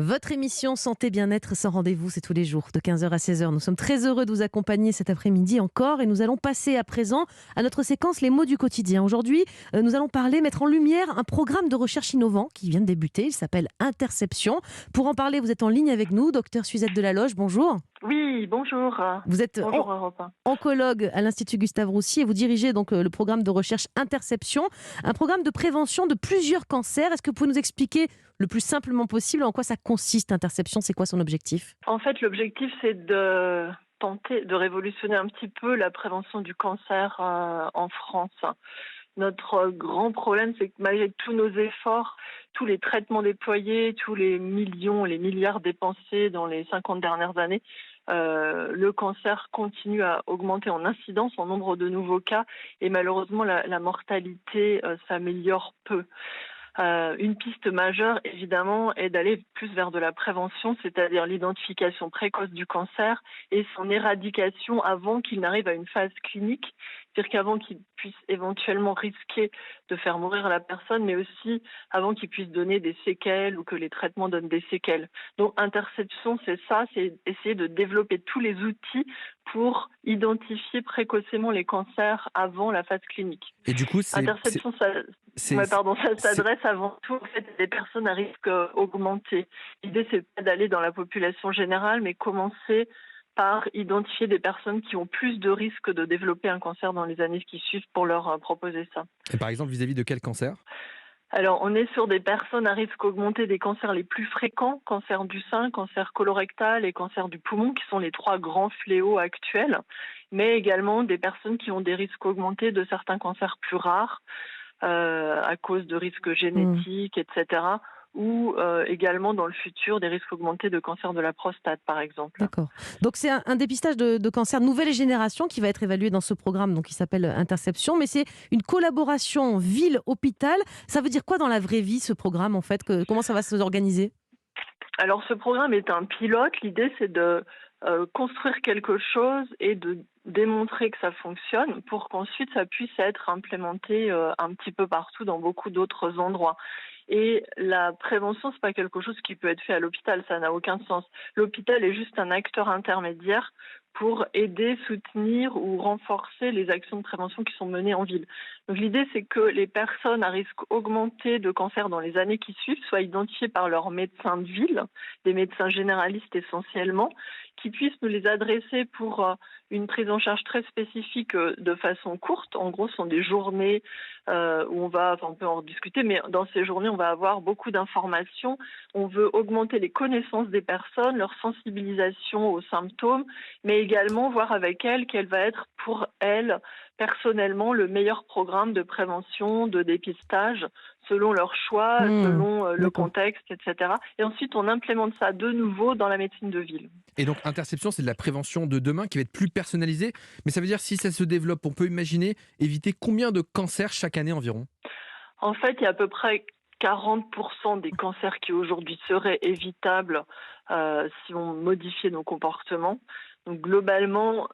Votre émission Santé Bien-être sans rendez-vous, c'est tous les jours de 15h à 16h. Nous sommes très heureux de vous accompagner cet après-midi encore et nous allons passer à présent à notre séquence Les mots du quotidien. Aujourd'hui, nous allons mettre en lumière un programme de recherche innovant qui vient de débuter. Il s'appelle Interception. Pour en parler, vous êtes en ligne avec nous, docteur Suzette Delaloge. Bonjour. Oui, bonjour. Vous êtes Bonjour Europe 1. oncologue à l'Institut Gustave Roussy et vous dirigez donc le programme de recherche Interception, un programme de prévention de plusieurs cancers. Est-ce que vous pouvez nous expliquer le plus simplement possible en quoi ça consiste, Interception? C'est quoi son objectif? En fait, l'objectif, c'est de tenter de révolutionner un petit peu la prévention du cancer en France. Notre grand problème, c'est que malgré tous nos efforts, tous les traitements déployés, tous les millions, les milliards dépensés dans les 50 dernières années, le cancer continue à augmenter en incidence, en nombre de nouveaux cas, et malheureusement, la mortalité s'améliore peu. Une piste majeure, évidemment, est d'aller plus vers de la prévention, c'est-à-dire l'identification précoce du cancer et son éradication avant qu'il n'arrive à une phase clinique, c'est-à-dire qu'avant qu'il puisse éventuellement risquer de faire mourir la personne, mais aussi avant qu'il puisse donner des séquelles ou que les traitements donnent des séquelles. Donc, Interception, c'est ça, c'est essayer de développer tous les outils pour identifier précocement les cancers avant la phase clinique. Et du coup, Interception, ça s'adresse avant tout en fait, à des personnes à risque augmenté. L'idée, c'est pas d'aller dans la population générale, mais commencer par identifier des personnes qui ont plus de risques de développer un cancer dans les années qui suivent pour leur proposer ça. Et par exemple, vis-à-vis de quel cancer ? Alors, on est sur des personnes à risque augmenté des cancers les plus fréquents, cancer du sein, cancer colorectal et cancer du poumon, qui sont les 3 grands fléaux actuels, mais également des personnes qui ont des risques augmentés de certains cancers plus rares, à cause de risques génétiques, etc., ou également dans le futur des risques augmentés de cancer de la prostate, par exemple. D'accord. Donc c'est un dépistage de cancer nouvelle génération qui va être évalué dans ce programme donc, qui s'appelle Interception, mais c'est une collaboration ville-hôpital. Ça veut dire quoi dans la vraie vie, ce programme, en fait? Comment ça va s'organiser? Alors, ce programme est un pilote. L'idée, c'est de construire quelque chose et de démontrer que ça fonctionne pour qu'ensuite ça puisse être implémenté un petit peu partout dans beaucoup d'autres endroits. Et la prévention, c'est pas quelque chose qui peut être fait à l'hôpital, ça n'a aucun sens. L'hôpital est juste un acteur intermédiaire pour aider, soutenir ou renforcer les actions de prévention qui sont menées en ville. Donc l'idée, c'est que les personnes à risque augmenté de cancer dans les années qui suivent soient identifiées par leurs médecins de ville, des médecins généralistes essentiellement, qui puissent nous les adresser pour une prise en charge très spécifique de façon courte. En gros, ce sont des journées où on peut en discuter, mais dans ces journées, on va avoir beaucoup d'informations. On veut augmenter les connaissances des personnes, leur sensibilisation aux symptômes, mais également voir avec elles quel va être pour elles personnellement le meilleur programme de prévention, de dépistage, selon leur choix, selon le contexte, etc. Et ensuite, on implémente ça de nouveau dans la médecine de ville. Et donc, Interception, c'est de la prévention de demain qui va être plus personnalisée. Mais ça veut dire, si ça se développe, on peut imaginer éviter combien de cancers chaque année environ ? En fait, il y a à peu près 40% des cancers qui aujourd'hui seraient évitables si on modifiait nos comportements. Donc globalement,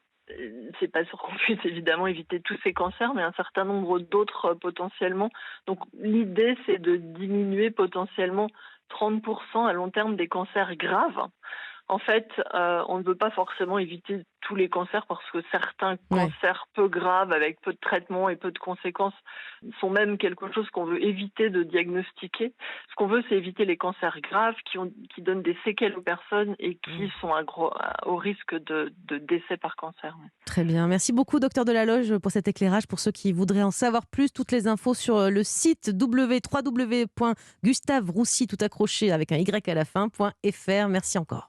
c'est pas sûr qu'on puisse évidemment éviter tous ces cancers, mais un certain nombre d'autres potentiellement. Donc l'idée, c'est de diminuer potentiellement 30% à long terme des cancers graves. En fait, on ne veut pas forcément éviter tous les cancers parce que certains cancers peu graves avec peu de traitements et peu de conséquences sont même quelque chose qu'on veut éviter de diagnostiquer. Ce qu'on veut, c'est éviter les cancers graves qui donnent des séquelles aux personnes et qui sont au risque de décès par cancer. Très bien. Merci beaucoup, docteur Delaloge, pour cet éclairage. Pour ceux qui voudraient en savoir plus, toutes les infos sur le site www.gustaveroussy, tout accroché avec un Y à la fin, .fr. Merci encore.